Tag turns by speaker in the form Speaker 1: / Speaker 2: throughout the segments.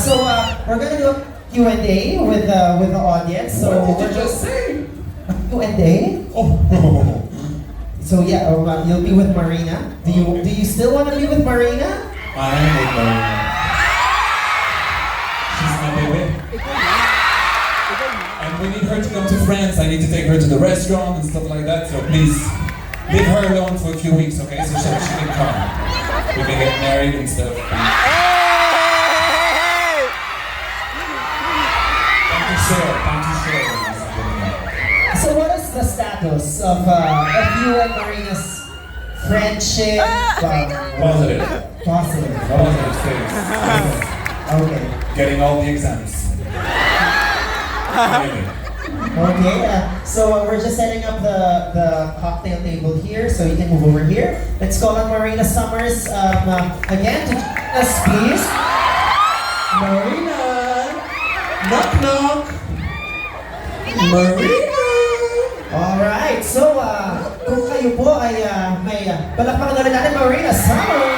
Speaker 1: We're gonna do a Q&A with the audience. So
Speaker 2: What did you just say?
Speaker 1: Q&A?
Speaker 2: Oh.
Speaker 1: So yeah, you'll be with Marina. Do you still want to be with Marina?
Speaker 2: I am with Marina. She's my baby. And we need her to come to France. I need to take her to the restaurant and stuff like that. So please, leave her alone for a few weeks, okay? So she can come. We can get married and stuff. Thank you, sir.
Speaker 1: So what is the status of you and Marina's friendship?
Speaker 2: Positive.
Speaker 1: Positive.
Speaker 2: Positive things.
Speaker 1: Okay.
Speaker 2: Getting all the exams. Really.
Speaker 1: Okay, so we're just setting up the cocktail table here, so you can move over here. Let's call on Marina Summers again to join us, please. Marina! Knock knock! Marina! Alright, so kung kayo po ay may palakpakan na rin natin Marina Summers!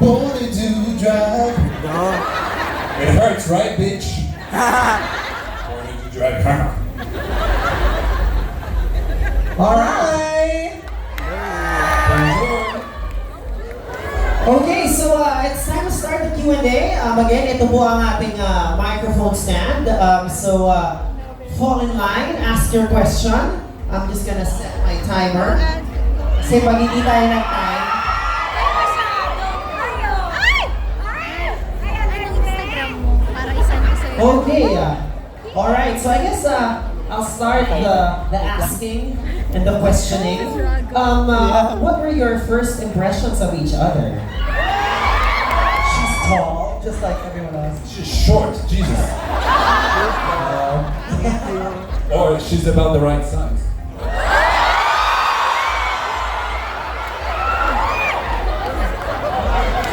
Speaker 1: Born to drive.
Speaker 2: It hurts, right, bitch? Born to drive.
Speaker 1: Alright! Okay, so it's time to start the Q&A. Again, ito po ang ating microphone stand. Fall in line, ask your question. I'm just gonna set my timer. Kasi pag hindi tayo ng time, okay, alright, so I guess I'll start the asking and the questioning. What were your first impressions of each other? She's tall, just like everyone else.
Speaker 2: She's short, Jesus. Or she's about the right size.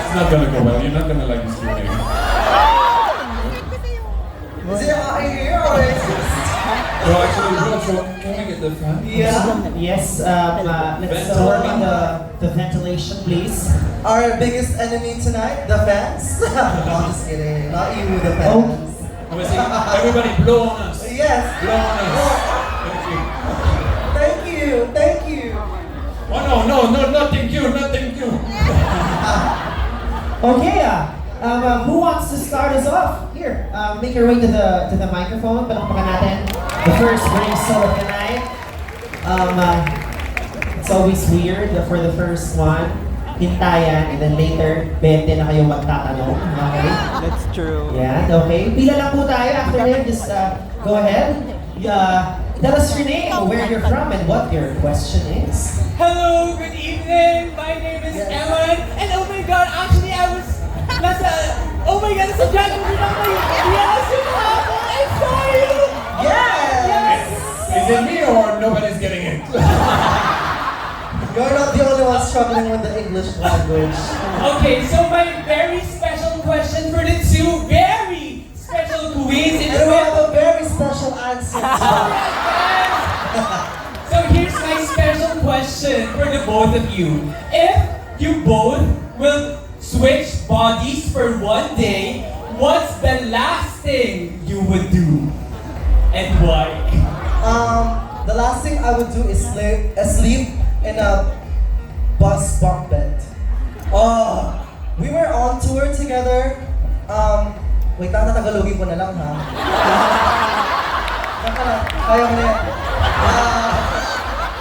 Speaker 2: It's not gonna go well. You're not gonna like this Q&A.
Speaker 1: Is it out here or is it?
Speaker 2: No, actually, can we get the fan?
Speaker 1: Yeah. Yes, let's work on the ventilation, please.
Speaker 3: Our biggest enemy tonight, the fans. No, I'm just kidding. Not you, the fans.
Speaker 2: Everybody blow on us.
Speaker 3: Yes.
Speaker 2: Blow on us. Thank you.
Speaker 3: Thank you.
Speaker 2: Oh no, not thank you.
Speaker 1: Okay, who wants to start us off? Here, make your way to the microphone. Palakpakan natin the first brave soul of the night. It's always weird for the first one. Hintayan, and then later, 20 na kayo magtatanong. Okay?
Speaker 4: That's true.
Speaker 1: Yeah, okay. Pila lang po tayo. After him, just go ahead. Tell us your name, where you're from, and what your question is.
Speaker 4: Hello, good evening. My name is Evan, and oh my God, actually I was oh my God, it's a dragon with my yes, it happened. I saw you.
Speaker 1: Yes.
Speaker 2: Is it me or nobody's getting it?
Speaker 3: You're not the only one struggling with the English language.
Speaker 4: Okay, so my very special question for the two very special queens is
Speaker 3: And we have a very special answer.
Speaker 4: So here's my special question for the both of you. If you both will switch bodies for one day, what's the last thing you would do? And why?
Speaker 3: The last thing I would do is sleep in a bus bunk bed. Oh, we were on tour together. Wait, Tagalogin ko na lang ha. Ayaw na yan.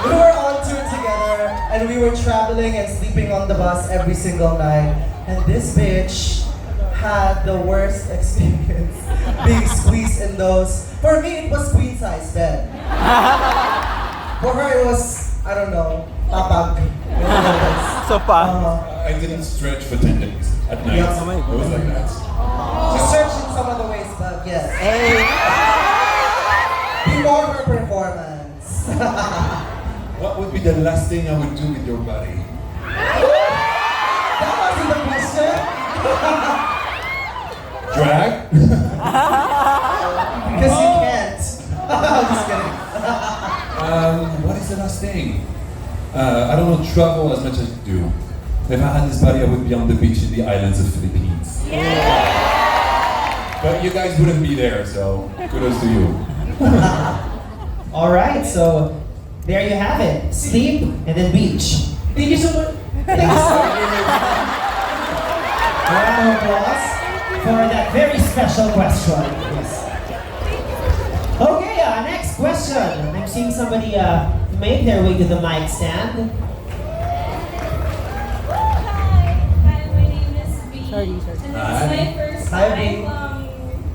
Speaker 3: We were on tour together and we were traveling and sleeping on the bus every single night. And this bitch had the worst experience being squeezed in those. For me, it was queen size bed. For her, it was, I don't know, papag.
Speaker 4: So far.
Speaker 2: I didn't stretch for 10 days at night.
Speaker 3: Yeah.
Speaker 2: It was like that.
Speaker 3: Just searching some of the ways, but yes.
Speaker 4: Hey.
Speaker 3: Before her performance.
Speaker 2: What would be the last thing I would do with your body?
Speaker 3: That wasn't the question.
Speaker 2: Drag?
Speaker 3: Because you can't. I'm just kidding.
Speaker 2: What is the last thing? I don't know, travel as much as you do. If I had this body, I would be on the beach in the islands of Philippines. But you guys wouldn't be there, so kudos to you.
Speaker 1: All right, so there you have it. Sleep and then beach.
Speaker 4: Thank you so much.
Speaker 1: Round of applause for that very special question. Yes. Okay, next question. I'm seeing somebody make their way to the mic stand.
Speaker 5: Hi, my name is B. And this is my first
Speaker 3: Hi,
Speaker 5: time
Speaker 3: B.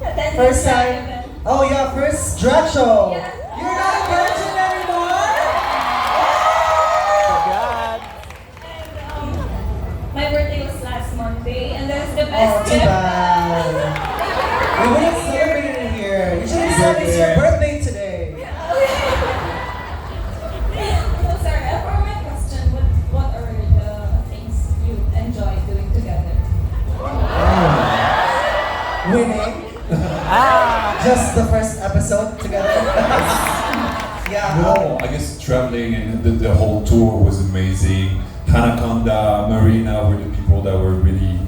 Speaker 5: attending
Speaker 3: First
Speaker 5: this
Speaker 3: time?
Speaker 5: event.
Speaker 3: Oh yeah, first drag show.
Speaker 5: Yes.
Speaker 3: You're not a virgin anymore?
Speaker 5: And my birthday was last Monday, and that's the
Speaker 3: Oh,
Speaker 5: best
Speaker 3: too
Speaker 5: gift.
Speaker 3: bad. We would have celebrated it here. You should have said it's your birthday today.
Speaker 5: So sorry, for my question, what are the things you enjoy doing together?
Speaker 3: Winning. Just the first episode together. Yeah.
Speaker 2: No, I guess traveling and the whole tour was amazing. Hanaconda, Marina were the people that were really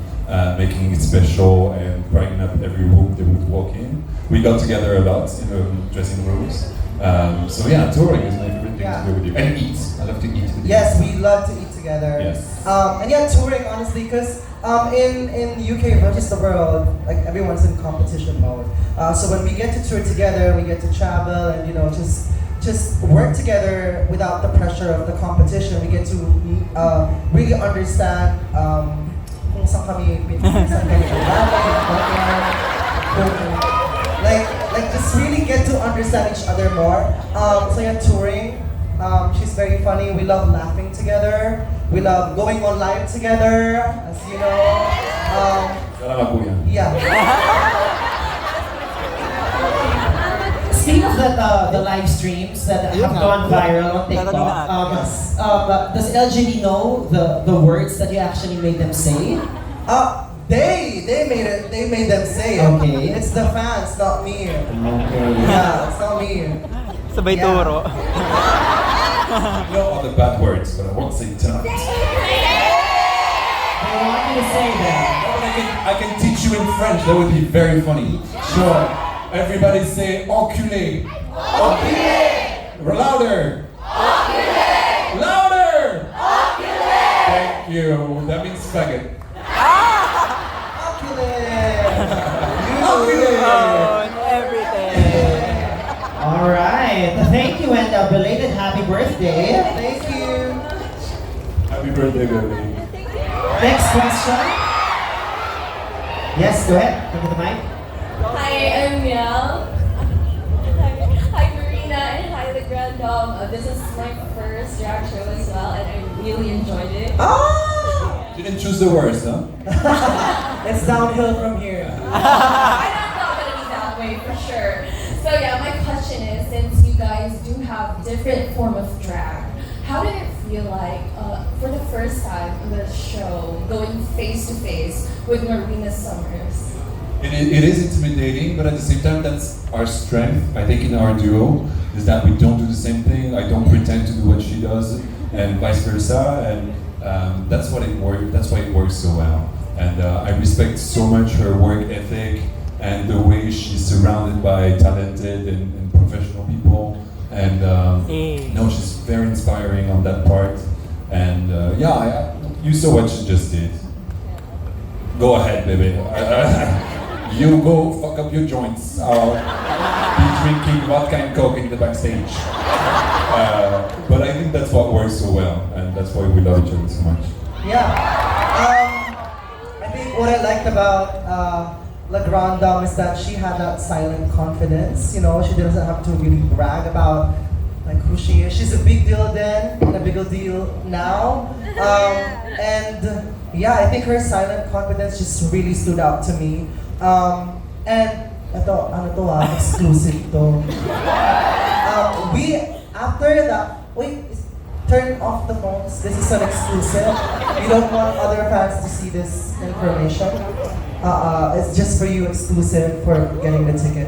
Speaker 2: making it special and brightening up every room they would walk in. We got together a lot in the dressing rooms. So yeah, touring is my favorite thing to do with you. And eat. I love to eat with you.
Speaker 3: Yes, we love to eat together.
Speaker 2: Yes.
Speaker 3: And yeah, touring honestly, because in UK, not just the world, like everyone's in competition mode. So when we get to tour together, we get to travel and just work together without the pressure of the competition. We get to really understand kung saan kami like just really get to understand each other more. So yeah, touring. She's very funny. We love laughing together. We love going on live together, as you know.
Speaker 2: Salamat po yan.
Speaker 3: Yeah.
Speaker 1: Speaking of the live streams that have gone viral on TikTok, does LGD know the words that you actually made them say?
Speaker 3: They made them say it.
Speaker 1: Okay.
Speaker 3: It's the fans, not me.
Speaker 1: Okay.
Speaker 3: Yeah, it's not me.
Speaker 6: Sabay
Speaker 3: Yeah.
Speaker 6: turo.
Speaker 2: I know all the bad words, but I won't say it tonight.
Speaker 1: I want you to say them.
Speaker 2: No, but I can teach you in French. That would be very funny.
Speaker 1: Sure.
Speaker 2: Everybody say enculé.
Speaker 3: Enculé.
Speaker 2: Louder.
Speaker 3: Enculé.
Speaker 2: Louder.
Speaker 3: Enculé.
Speaker 2: Thank you. That means faggot.
Speaker 3: Enculé.
Speaker 6: Oh, and everything.
Speaker 1: All right. Thank you and belated happy birthday.
Speaker 3: Thank you.
Speaker 2: Happy birthday, baby.
Speaker 1: Next question. Yes, go ahead. Come to the mic.
Speaker 5: Hi, I'm Miel. Hi, Marina, and hi, the Grande. This is my first drag show as well, and I really enjoyed it.
Speaker 2: Didn't choose the worst, huh?
Speaker 3: It's downhill from here.
Speaker 5: I'm not gonna be that way for sure. So yeah, my question is, since you guys do have different form of drag, how did it feel like for the first time on the show going face to face with Marina Summers?
Speaker 2: It is intimidating, but at the same time, that's our strength. I think in our duo is that we don't do the same thing. I don't pretend to do what she does, and vice versa. And that's what it works. That's why it works so well. And I respect so much her work ethic and the way she's surrounded by talented and professional people. And no, she's very inspiring on that part. And you saw what she just did. Go ahead, baby. You go fuck up your joints. I'll be drinking vodka and coke in the backstage. But I think that's what works so well, and that's why we love each other so much.
Speaker 3: Yeah. I think what I liked about La Grande is that she had that silent confidence. You know, she doesn't have to really brag about like who she is. She's a big deal then, and a bigger deal now. And yeah, I think her silent confidence just really stood out to me. And exclusive to. After that, turn off the phones. This is an exclusive. We don't want other fans to see this information. It's just for you, exclusive for getting the ticket.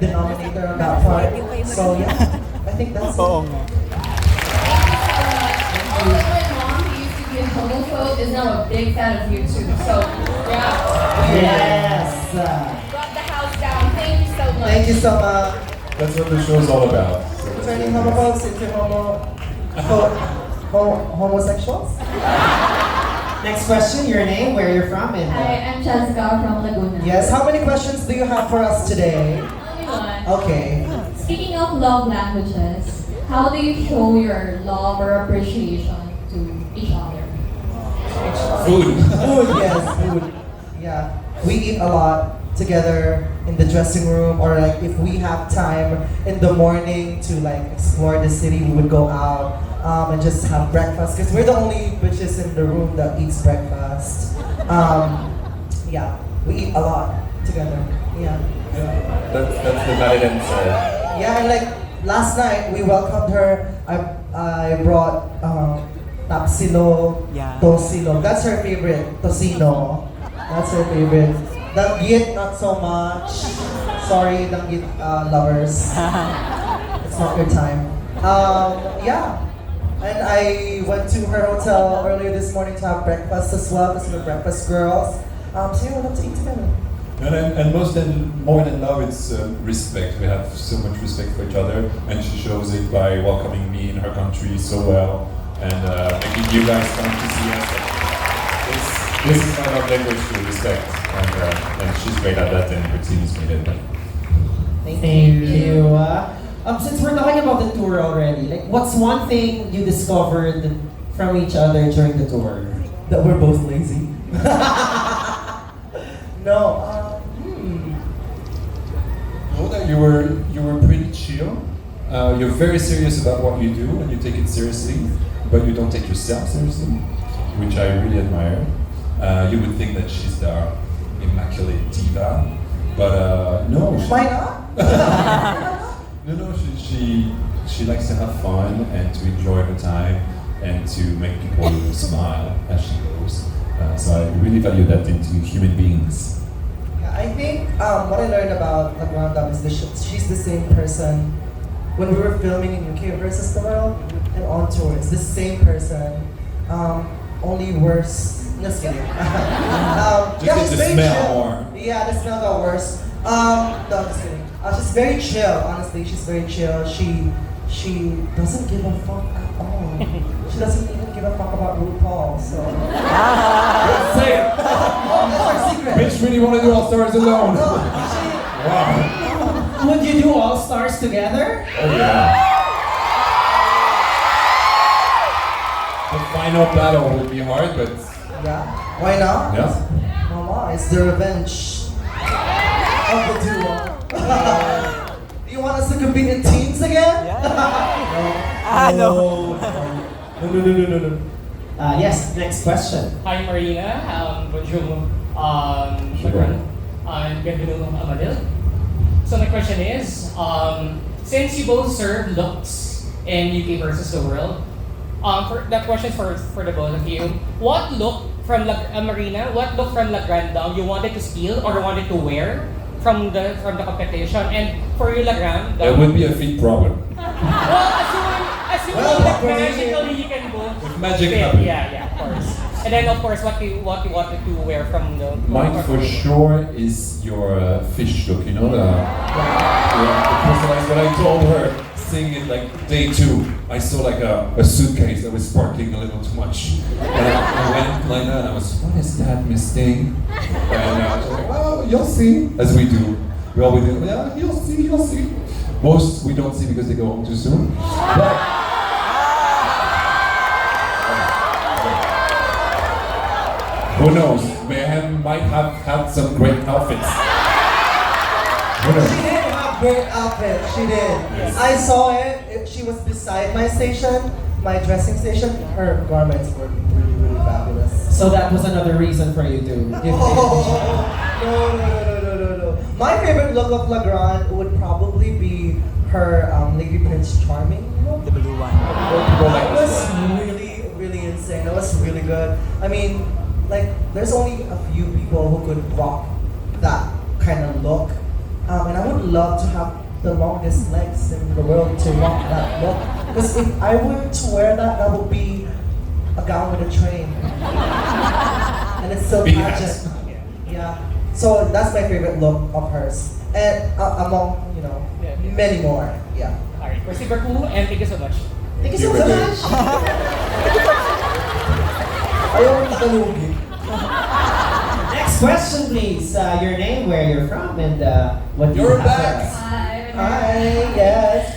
Speaker 3: denominator on that part. So yeah, I think that's
Speaker 6: Oo
Speaker 3: it.
Speaker 6: nga.
Speaker 5: Also, my mom, who used to be a homophobe, is now a big fan of you too. So, yeah.
Speaker 1: Yes.
Speaker 5: Brought the house down. Thank you so much.
Speaker 3: Thank you so much.
Speaker 2: That's what the show's all about. So that's
Speaker 3: Turning
Speaker 2: what it is.
Speaker 3: homophobes into homosexuals?
Speaker 1: Next question, your name, where you're from, and
Speaker 5: Hi, I'm Jessica from Laguna.
Speaker 3: Yes, how many questions do you have for us today?
Speaker 5: Only one.
Speaker 3: Okay.
Speaker 5: Speaking of love languages, how do you show your love or appreciation to each other?
Speaker 2: Food.
Speaker 3: Food, yes, food. Yeah. We eat a lot together in the dressing room, or like if we have time in the morning to like explore the city, we would go out and just have breakfast because we're the only bitches in the room that eats breakfast. Yeah, we eat a lot together. Yeah.
Speaker 2: That's the Maryland side.
Speaker 3: Yeah, and like last night we welcomed her. I brought tapsilo,
Speaker 6: Yeah.
Speaker 3: tosilo. That's her favorite. Tosino. That's her favorite. Danggit, not so much. Sorry, danggit lovers. It's not your time. Yeah. And I went to her hotel earlier this morning to have breakfast as well, because we're breakfast girls. So yeah, we love to eat together.
Speaker 2: And more than love, it's respect. We have so much respect for each other, and she shows it by welcoming me in her country so well, and making you guys come to see us. This is my love language to respect, and she's great at that, and her team is great at that.
Speaker 1: thank you. Since we're talking about the tour already, like, what's one thing you discovered from each other during the tour?
Speaker 3: That we're both lazy. No.
Speaker 2: Know that you were pretty chill. You're very serious about what you do, and you take it seriously, but you don't take yourself seriously, which I really admire. You would think that she's the immaculate diva, but no.
Speaker 3: Why not?
Speaker 2: No, she likes to have fun and to enjoy her time and to make people smile as she goes. So I really value that into human beings.
Speaker 3: Yeah, I think what I learned about Grande is that she's the same person when we were filming in UK versus the world and on tour. It's the same person, only worse. Just kidding. Yeah,
Speaker 2: Just
Speaker 3: she's
Speaker 2: the
Speaker 3: very
Speaker 2: smell
Speaker 3: chill.
Speaker 2: more.
Speaker 3: Yeah, the smell got worse. No, just kidding. She's very chill. Honestly, she's very chill. She doesn't give a fuck at all. She doesn't even give a fuck about RuPaul. So.
Speaker 2: Say it!
Speaker 3: Oh, that's our secret.
Speaker 2: Bitch really want to do All Stars alone.
Speaker 3: No,
Speaker 2: Wow.
Speaker 1: Would you do All Stars together?
Speaker 2: Oh yeah. The final battle would be hard, but
Speaker 3: yeah. Why not?
Speaker 2: yeah.
Speaker 3: Mama, it's the revenge of the duo. You want us to compete in teams again?
Speaker 6: No.
Speaker 3: No.
Speaker 1: Yes, next question.
Speaker 7: Hi Marina, bonjour, and bienvenue Amadil. So my question is, since you both serve looks in UK versus the world, for that question for the both of you, what look from Marina, what look from La Grande you wanted to steal or wanted to wear from the competition, and for you La Grande,
Speaker 2: That would be a feet problem.
Speaker 7: assuming
Speaker 3: Well,
Speaker 7: that
Speaker 3: Marina-
Speaker 7: magically you can both
Speaker 2: If magic
Speaker 7: fit.
Speaker 2: happened.
Speaker 7: Yeah, of course. And then of course what you wanted to wear from the
Speaker 2: Mine for sure is your fish look, you know, the personalized. When I told her, seeing it like day 2, I saw like a suitcase that was sparkling a little too much. And I went like that and I was, what is that, Miss Thing? And I was like, well, you'll see, as we do. We always do, yeah, you'll see. Most we don't see because they go home too soon. But, who knows? Mayhem might have had some great outfits. Who
Speaker 3: She
Speaker 2: knows?
Speaker 3: did have great outfit. She did.
Speaker 2: Yes.
Speaker 3: I saw it. She was beside my station, my dressing station. Her garments were really, really fabulous.
Speaker 1: So that was another reason for you to give
Speaker 3: No. My favorite look of La Grande would probably be her Lady Prince Charming look.
Speaker 6: The blue one.
Speaker 2: People like
Speaker 3: That was
Speaker 2: this one.
Speaker 3: really, really insane. That was really good. I mean, like, there's only a few people who could rock that kind of look. And I would love to have the longest legs in the world to walk that look. Because if I were to wear that, that would be a gown with a train. And it's so
Speaker 2: Big
Speaker 3: pageant.
Speaker 2: hats.
Speaker 3: Yeah. So that's my favorite look of hers. And among, many more. Yeah.
Speaker 7: Alright, we're super cool and thank you so much.
Speaker 1: Thank you so
Speaker 2: You're
Speaker 1: much.
Speaker 3: Ayaw ko talugi.
Speaker 1: Next question, please. Your name, where you're from, and what
Speaker 2: You're
Speaker 1: you have for
Speaker 2: back.
Speaker 1: us.
Speaker 5: Hi.
Speaker 3: Hi, yes.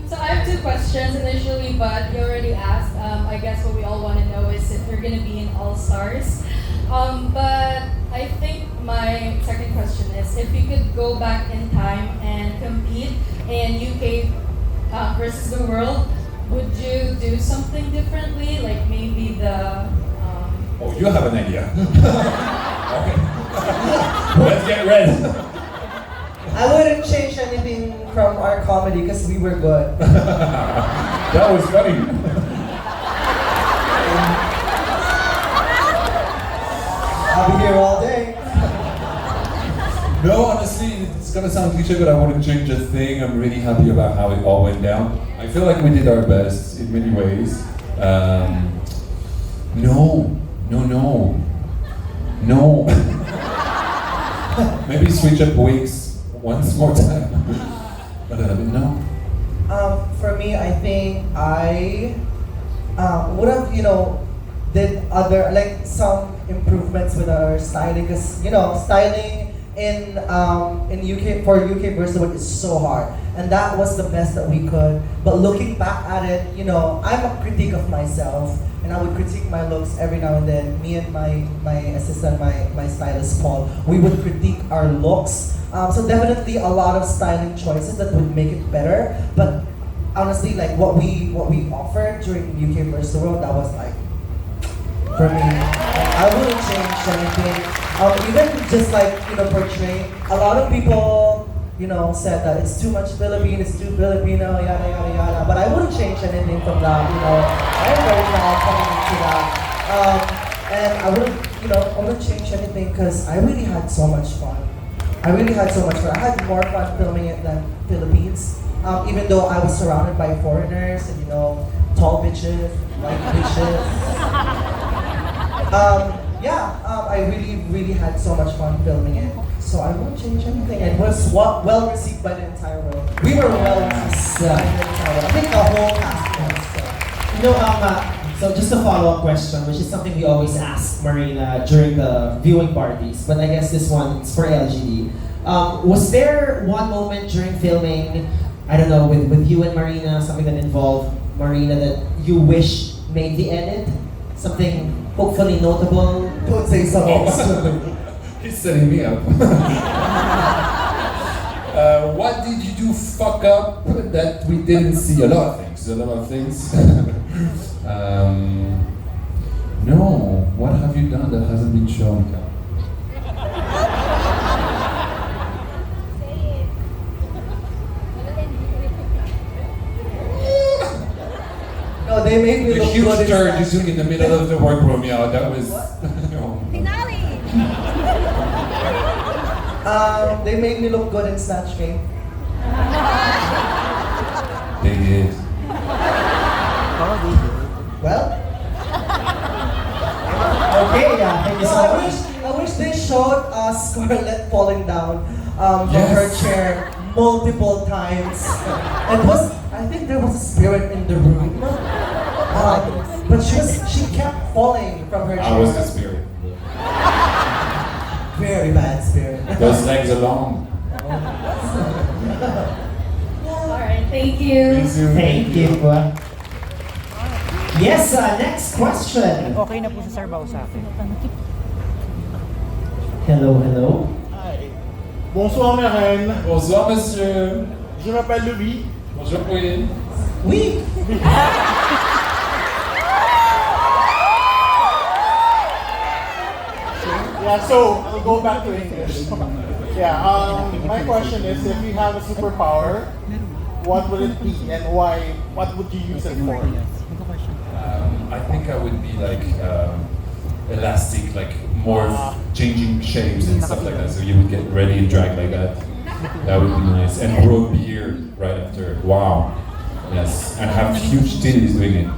Speaker 5: So I have two questions initially, but you already asked. I guess what we all want to know is if you're gonna be in All Stars. But I think my second question is if you could go back in time and compete in UK versus the world, would you do something differently? Like maybe the
Speaker 2: Oh, you have an idea. Okay. Let's get ready.
Speaker 3: I wouldn't change anything from our comedy because we were good.
Speaker 2: That was funny.
Speaker 3: I'll be here all day.
Speaker 2: No, honestly, it's gonna sound cliche, but I wouldn't change a thing. I'm really happy about how it all went down. I feel like we did our best in many ways. No. Maybe switch up wigs once more time. But no.
Speaker 3: For me, I think I would have, did other, like some improvements with our styling. Because, styling in UK, for UK versus the world is so hard. And that was the best that we could. But looking back at it, I'm a critic of myself. And I would critique my looks every now and then. Me and my assistant, my stylist Paul, we would critique our looks. So definitely a lot of styling choices that would make it better. But honestly, like what we offered during UK versus the world, that was like, for me, I wouldn't change anything. Even just like portraying. A lot of people said that it's too much Philippine, it's too Filipino, yada yada yada. But I wouldn't change anything from that. I'm very proud coming into that. And I wouldn't change anything because I really had so much fun. I had more fun filming it than Philippines. Even though I was surrounded by foreigners and tall bitches, white bitches. I really had so much fun filming it. So I won't change anything. It was well received by the entire world. We were well received by the entire world. I think the whole cast was.
Speaker 1: So just a follow-up question, which is something we always ask Marina during the viewing parties, but I guess this one's for LGD. Was there one moment during filming, I don't know, with you and Marina, something that involved Marina that you wish made the edit? Something hopefully notable?
Speaker 3: Don't say something stupid.
Speaker 2: He's setting me up. What did you do fuck up that we didn't see? A lot of things. No. What have you done that hasn't been shown?
Speaker 3: No, they made me
Speaker 2: The
Speaker 3: look
Speaker 2: huge
Speaker 3: good in
Speaker 2: turn you
Speaker 3: Snatch
Speaker 2: took in the middle of the workroom, yeah, that was.
Speaker 3: They made me look good in Snatch Game.
Speaker 2: They did.
Speaker 3: Well,
Speaker 1: Okay, yeah, thank you so much.
Speaker 3: I wish they showed Scarlett falling down from
Speaker 2: Yes.
Speaker 3: her chair multiple times. I think there was a spirit in the room. But she kept falling from her chair.
Speaker 2: I was the spirit.
Speaker 3: Very bad spirit.
Speaker 2: Those legs are long.
Speaker 5: Alright, thank you.
Speaker 1: Thank you. Yes, next question.
Speaker 6: Okay na po sa Sarbaw sa akin.
Speaker 1: Hello.
Speaker 8: Bonsoir Marine,
Speaker 2: Bonsoir, monsieur.
Speaker 8: je m'appelle Louis.
Speaker 2: Bonjour, Pauline.
Speaker 3: Oui.
Speaker 8: Yeah, so I'll go back to English. Yeah, my question is if you have a superpower, what would it be and why? What would you use it for?
Speaker 2: I think I would be like elastic, like more changing shapes and stuff like that. So you would get ready and drag like that. That would be nice. And grow a beard right after. Wow. Yes. And have huge titties doing it.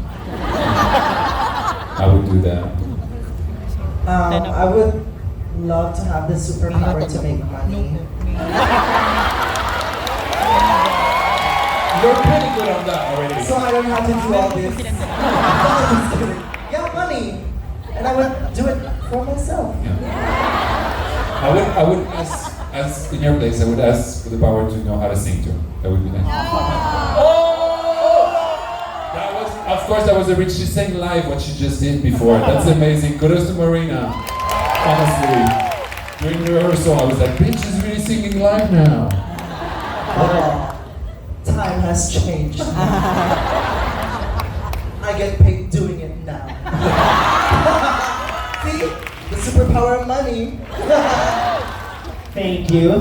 Speaker 2: I would do that.
Speaker 3: I would love to have the superpower to make money.
Speaker 2: You're pretty good on that already.
Speaker 3: So I don't have to do all this. No, I'm just kidding. Yeah, money. And I would do it for myself.
Speaker 2: Yeah. I would ask in your place. I would ask for the power to know how to sing too. That would be nice. That was, of course, that was a rich. She sang live what she just did before. That's amazing. Kudos to Marina. Honestly, during the rehearsal, I was like, "Bitch, she's really singing live now."
Speaker 3: Time has changed. I get paid doing it now. See? The superpower of money.
Speaker 1: Thank you.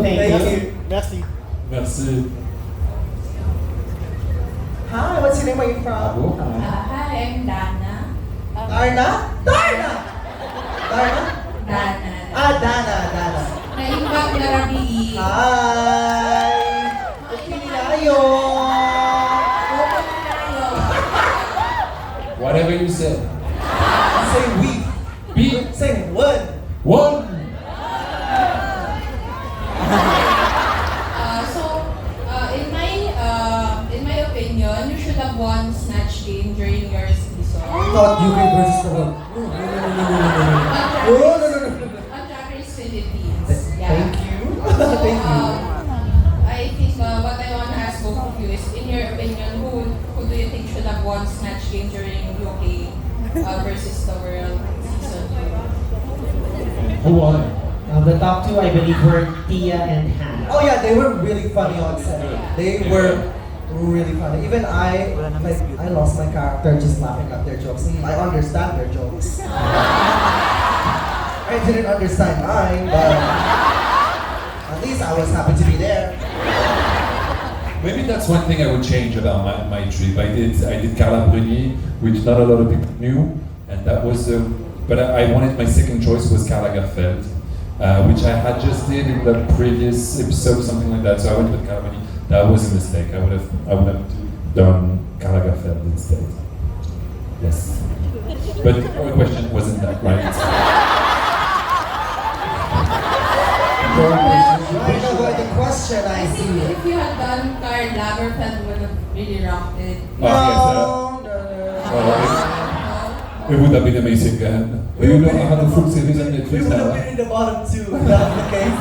Speaker 8: Merci.
Speaker 2: Merci.
Speaker 3: Hi, what's your name? Where are you from?
Speaker 2: Bravo.
Speaker 5: Hi, I'm Dana.
Speaker 3: Darna? Darna! Darna?
Speaker 5: Dana.
Speaker 3: Dana.
Speaker 5: Naimbag na rabi.
Speaker 3: Hi! Pinilayo!
Speaker 2: Whatever you said.
Speaker 3: Say we.
Speaker 2: Be
Speaker 3: Say one.
Speaker 2: one.
Speaker 5: In my opinion, you should have won Snatch Game during your season.
Speaker 3: Thought you could versus the world. No.
Speaker 5: On Drag Race Philippines. Yeah.
Speaker 3: Thank you.
Speaker 5: So,
Speaker 3: Thank you.
Speaker 5: I think what I want to ask both of you is, in your opinion, who do you think should have won Snatch Game during UK versus the World season 2?
Speaker 2: Who won?
Speaker 1: The top two, I believe, were Tia and Hannah.
Speaker 3: Oh yeah, they were really funny on set. They were really funny. Even I lost my character just laughing at their jokes. I understand their jokes. I didn't understand mine, but at least I was happy to be there.
Speaker 2: Maybe that's one thing I would change about my trip. I did Carla Bruni, which not a lot of people knew, and that was but I wanted, my second choice was Carla Garfeld, which I had just did in the previous episode, something like that. So I went with Carla Bruni. That was a mistake. I would have done Carla Garfeld instead. Yes, but the question wasn't that right.
Speaker 3: Right about the question, I
Speaker 5: I think
Speaker 3: see.
Speaker 5: if you had done Karl Lagerfeld, would have really rocked it.
Speaker 2: Oh, it would have been amazing. Do you know how to full series on
Speaker 3: We
Speaker 2: Netflix
Speaker 3: would have
Speaker 2: now?
Speaker 3: been in the bottom two if that's the case.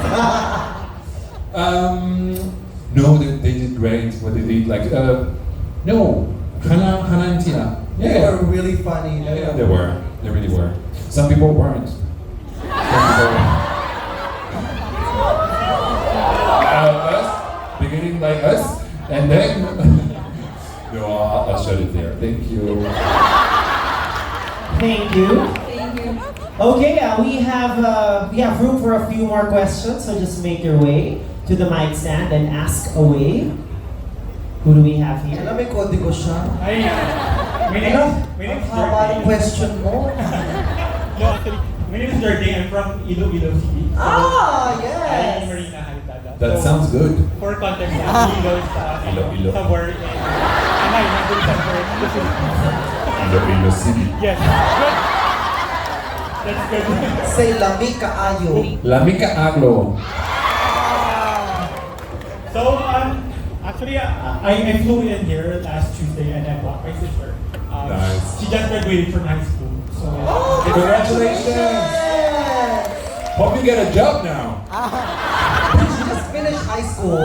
Speaker 2: No, they did great. What they did, like, no, Hannah and Tina.
Speaker 3: They were really funny.
Speaker 2: Yeah, they were. They really were. Some people weren't. Some people us, beginning like us, and then. No, I'll shut it there. Thank you.
Speaker 1: Thank you.
Speaker 5: Thank you.
Speaker 1: Okay, we have room for a few more questions, so just make your way to the mic stand and ask away. Who do we have here?
Speaker 3: Alam, may kodigo siya.
Speaker 4: Ay, my name
Speaker 3: Ano?
Speaker 4: is
Speaker 3: Ang haba ng
Speaker 4: Jordan.
Speaker 3: question mo.
Speaker 4: No, actually, my name is Jordan. I'm from Iloilo City. So,
Speaker 3: Ah,
Speaker 4: I'm
Speaker 3: yes!
Speaker 4: Marina Halitada.
Speaker 2: That
Speaker 4: So,
Speaker 2: sounds good.
Speaker 4: For context, Iloilo is
Speaker 2: Ilo.
Speaker 4: somewhere in nandun somewhere in the Philippines.
Speaker 2: In the city.
Speaker 4: Yes. Good. That's good.
Speaker 3: Say lami kaayo.
Speaker 2: Lamika Aglo.
Speaker 4: So, actually, I flew in here last Tuesday and I brought my sister.
Speaker 2: Nice.
Speaker 4: She just graduated from high school. So,
Speaker 3: Oh,
Speaker 2: Congratulations! Hope you get a job now.
Speaker 3: She just finished high school.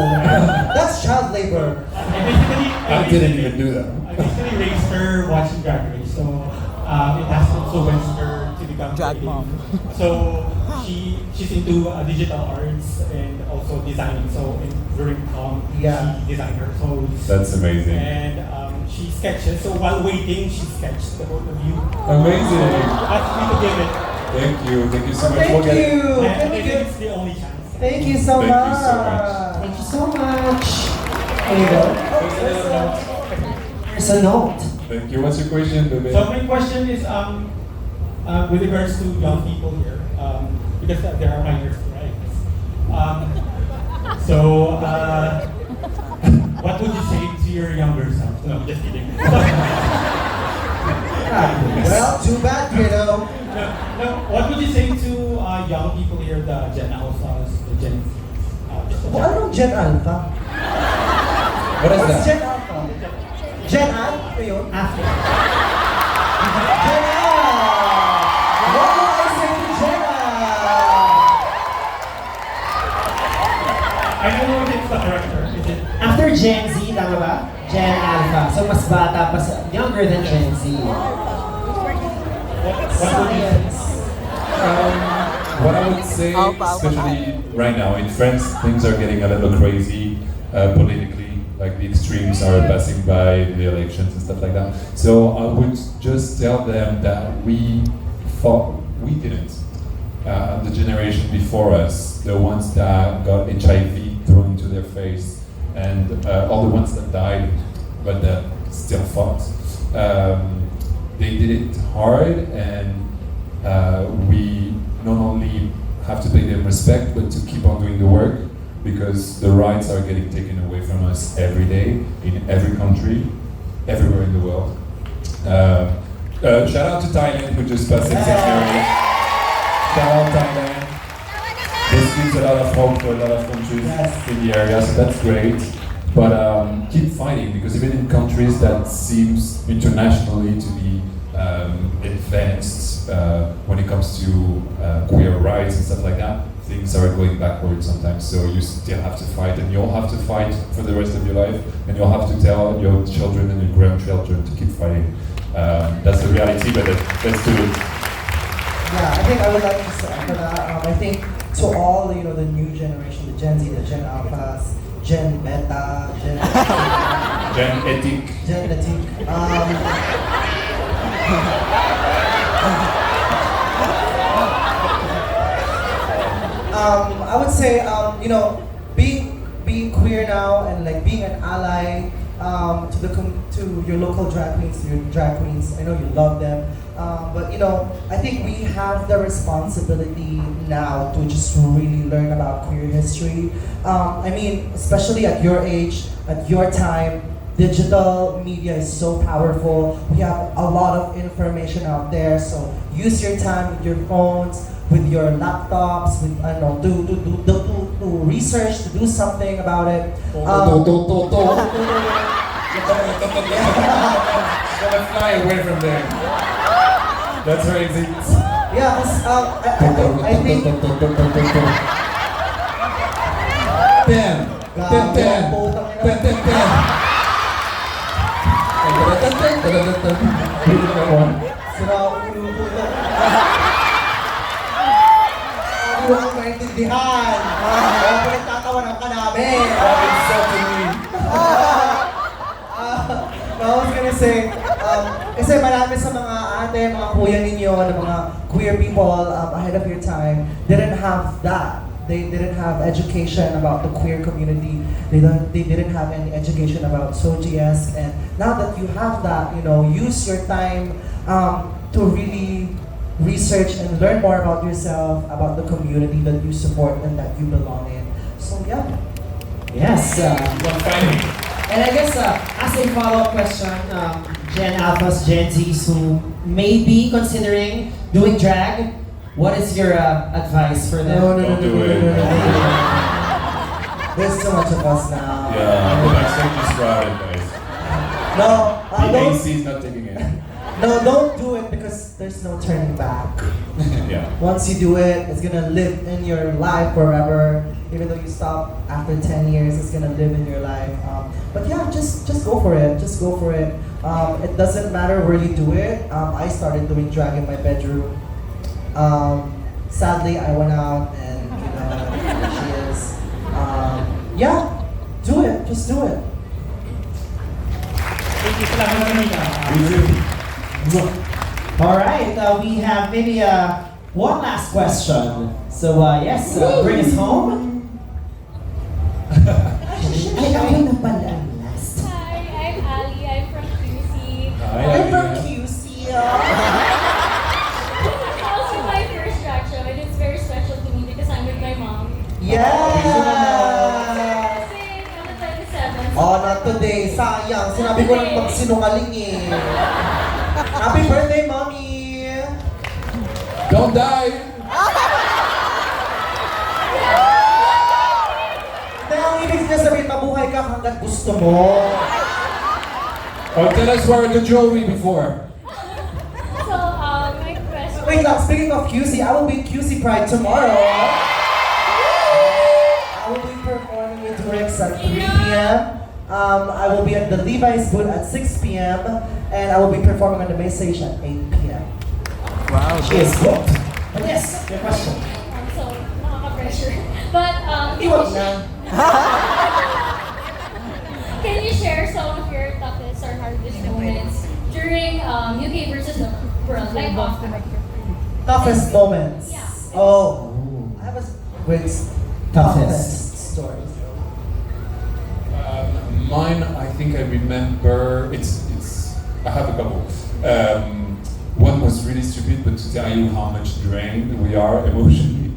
Speaker 3: That's child labor.
Speaker 2: I didn't even do that.
Speaker 4: I basically raised her watching Drag Race, so it has influenced her to become
Speaker 6: Drag
Speaker 4: creative.
Speaker 6: mom.
Speaker 4: So she's into digital arts and also designing. So during prom,
Speaker 3: Yeah.
Speaker 4: she designed her clothes.
Speaker 2: That's amazing.
Speaker 4: And she sketches. So while waiting, she sketched the both of you.
Speaker 2: Amazing.
Speaker 4: Asked me to give it.
Speaker 2: Thank you so much.
Speaker 3: Thank
Speaker 2: We'll get it.
Speaker 3: you.
Speaker 4: And I
Speaker 3: Thank
Speaker 4: think
Speaker 3: you.
Speaker 4: it's the only chance.
Speaker 3: Thank you so
Speaker 2: Thank you
Speaker 3: much.
Speaker 2: so much.
Speaker 1: Thank you so much. There you go. Here's a note.
Speaker 2: Thank you. What's your question, baby?
Speaker 4: So my question is, with regards to young people here, because there are minors, right? So
Speaker 9: So, what would you say to your younger self? No, just kidding.
Speaker 3: Well, too bad, kiddo.
Speaker 9: No, what would you say to young people here, the Gen Alphas, the Gen just the
Speaker 3: Well, I know Gen Alpha.
Speaker 2: What is
Speaker 3: What's
Speaker 2: that?
Speaker 3: Gen Alpha? Gen Alpha yun?
Speaker 1: After.
Speaker 3: Gen Alpha! What would I say to Gen Alpha?
Speaker 9: I don't know if it's the character. Is it?
Speaker 1: After Gen Z, tama ba? Gen Alpha. So mas bata pa sa, younger than Gen Z.
Speaker 9: What would you say?
Speaker 2: What I would say, especially right now in France, things are getting a little crazy politically. Like the extremes are passing by the elections and stuff like that. So I would just tell them that we didn't. The generation before us, the ones that got HIV thrown into their face, and all the ones that died, but that still fought. They did it hard, and we not only have to pay them respect, but to keep on doing the work, because the rights are getting taken away from us every day, in every country, everywhere in the world. Shout out to Thailand, who just passed centenary. Shout out Thailand. This gives a lot of hope for a lot of countries in the area, so that's great. But keep fighting, because even in countries that seems internationally to be advanced when it comes to queer rights and stuff like that, things are going backwards sometimes. So you still have to fight, and you'll have to fight for the rest of your life, and you'll have to tell your children and your grandchildren to keep fighting. That's the reality, but let's do it.
Speaker 3: Yeah, I think I would like to say after that, I think to all, the new generation, the Gen Z, the Gen Alphas, Gen Beta, Gen
Speaker 2: Genetic.
Speaker 3: I would say, being queer now and like being an ally to your local drag queens, to your drag queens. I know you love them, but I think we have the responsibility now to just really learn about queer history. I mean, especially at your age, at your time, digital media is so powerful. We have a lot of information out there, so use your time with your phones, with your laptops, with to research, to do something about it.
Speaker 2: Gonna fly away from there. That's her exit.
Speaker 3: Yeah, I think.
Speaker 2: Ten.
Speaker 3: Hindi ko maintindihan. Kaya pinagtatawanan ka namin. I was gonna say, kasi marami sa mga ate, mga kuya ninyo, na mga queer people ahead of your time didn't have that. They didn't have education about the queer community. They didn't have any education about SOGS. And now that you have that, use your time to really research and learn more about yourself, about the community that you support and that you belong in. So yeah.
Speaker 1: Yes. And I guess as a follow-up question, Gen Alphas, Gen Zs who may be considering doing drag, what is your advice for them?
Speaker 3: No.
Speaker 2: it.
Speaker 3: There's so much of us now.
Speaker 2: Yeah, the backstage is crowded, guys.
Speaker 3: No,
Speaker 2: The AC is not taking it.
Speaker 3: no, don't do it because there's no turning back.
Speaker 2: Yeah.
Speaker 3: Once you do it, it's gonna live in your life forever. Even though you stop after 10 years, it's gonna live in your life. But yeah, just go for it. Just go for it. It doesn't matter where you do it. I started doing drag in my bedroom. Sadly, I went out and there she is. Yeah, do it. Just do it.
Speaker 9: Thank you. Salamat Marina.
Speaker 1: All right, we have maybe one last question. So yes, bring us home. Ay, ako na pala ang last.
Speaker 5: Hi, I'm Ali. I'm from QC.
Speaker 3: I'm from QC.
Speaker 5: This is also my first drag show, and it's very special to me because I'm with my mom.
Speaker 3: Yes! Oh, not today. Sayang. Sinabi ko lang magsinungaling eh. Happy birthday, Mommy!
Speaker 2: Don't die!
Speaker 3: Kaya ang ibig niya sabihin, mabuhay ka hanggat gusto mo.
Speaker 2: Oh, tell us where the jewelry before.
Speaker 5: So, my question.
Speaker 3: Wait lang, speaking of QC, I will be in QC Pride tomorrow. I will be performing with Rex at 3 p.m. I will be at the Levi's booth at 6 p.m. And I will be performing on the main stage at 8 p.m.
Speaker 6: Wow.
Speaker 1: She is booked. But yes, your question.
Speaker 5: So, nakaka-pressure. But,
Speaker 3: Iwag na.
Speaker 5: can you share some of your toughest or hardest moments during UK versus the world? Like,
Speaker 3: Toughest moments.
Speaker 5: Yeah.
Speaker 3: Oh, I have a great toughest story.
Speaker 2: Mine, I think I remember. I have a couple. One was really stupid, but to tell you how much drained we are emotionally.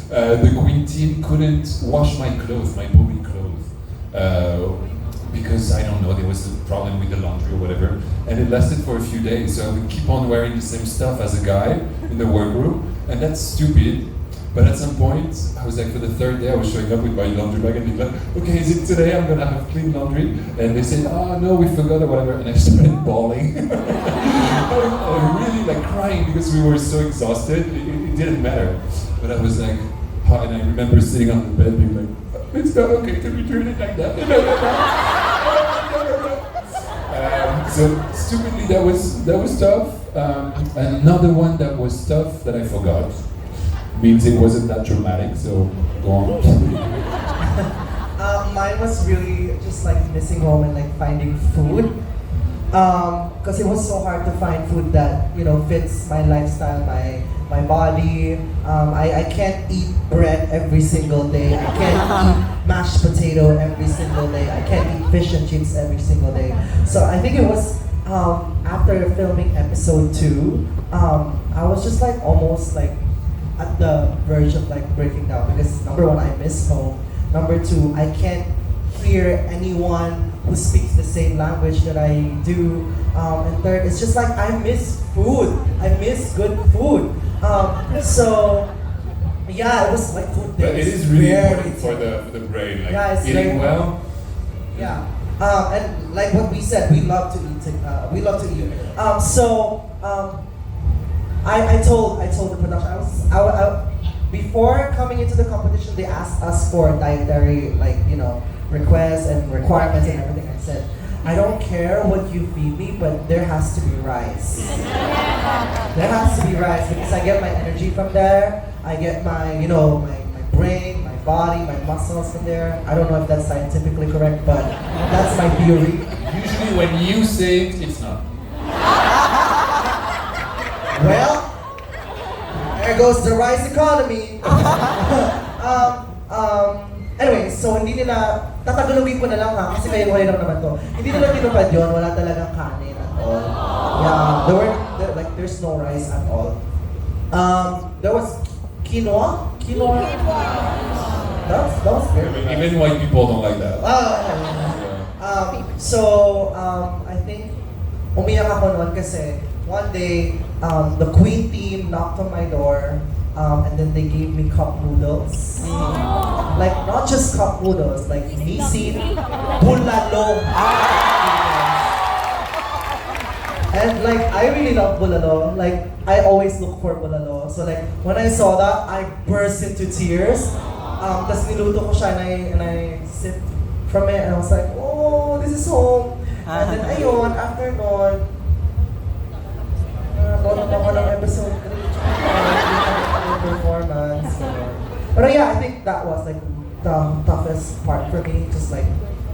Speaker 2: The Queen team couldn't wash my clothes, my bobby clothes, because I don't know, there was a problem with the laundry or whatever, and it lasted for a few days. So I would keep on wearing the same stuff as a guy in the workroom, and that's stupid. But at some point, I was like, for the third day, I was showing up with my laundry bag and they're like, okay, is it today I'm gonna have clean laundry? And they said, oh no, we forgot or whatever. And I started bawling. I was really like crying because we were so exhausted. It didn't matter. But I was like, and I remember sitting on the bed being like, it's not okay to return it like that. So stupidly, that was tough. And another one that was tough that I forgot. Means it wasn't that dramatic, so go on.
Speaker 3: Mine was really just like missing home and like finding food. Because it was so hard to find food that, you know, fits my lifestyle, my body. I can't eat bread every single day. I can't eat mashed potato every single day. I can't eat fish and chips every single day. So I think it was after filming episode 2, I was just like almost like at the verge of like breaking down because number 1, I miss home. Number 2, I can't hear anyone who speaks the same language that I do. And third, it's just like I miss food. I miss good food. So yeah, it was like food.
Speaker 2: But it is really important for the brain, like
Speaker 3: Yeah, it's
Speaker 2: eating
Speaker 3: very-
Speaker 2: well.
Speaker 3: Yeah. And like what we said, we love to eat. We love to eat. I told the production before coming into the competition, they asked us for dietary requests and requirements and everything. I said, I don't care what you feed me, but there has to be rice. There has to be rice because I get my energy from there. I get my my brain, my body, my muscles from there. I don't know if that's scientifically correct, but that's my theory.
Speaker 2: Usually when you say it, it's not.
Speaker 3: Well, there goes the rice economy. Anyway, so hindi nila, tatagalogin ko na lang ha, kasi kayo lang naman to. Hindi nila tinupad yun, wala talagang kanin at all. Yeah, there's no rice at all. There was quinoa. That was very nice.
Speaker 2: Even white people don't like that.
Speaker 3: I think umiyak ako noon kasi one day the Queen team knocked on my door and then they gave me cup noodles. Like not just cup noodles, like nisin, bulalo. And like I really love bulalo. Like I always look for bulalo. So like when I saw that, I burst into tears. Tas niluto ko siya and I sipped from it and I was like, oh, this is home. And then ayun, after nun, nanonood ako ng episode 3. Performance. But yeah, I think that was like the toughest part for me, just like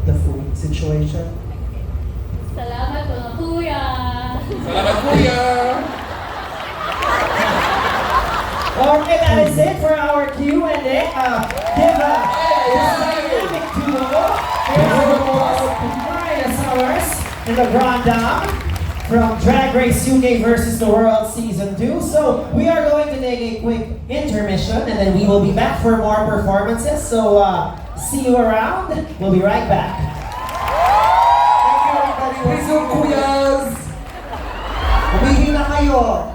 Speaker 3: the food situation.
Speaker 5: Salamat mga kuya!
Speaker 2: Salamat kuya!
Speaker 1: Okay, that is it for our Q&A. Give a dynamic duo. Here's the most Marina in the Grande from Drag Race UK versus the World Season 2. So we are going to take a quick intermission and then we will be back for more performances. So see you around. We'll be right back.
Speaker 3: Please, yung kuyas! Humihi na kayo!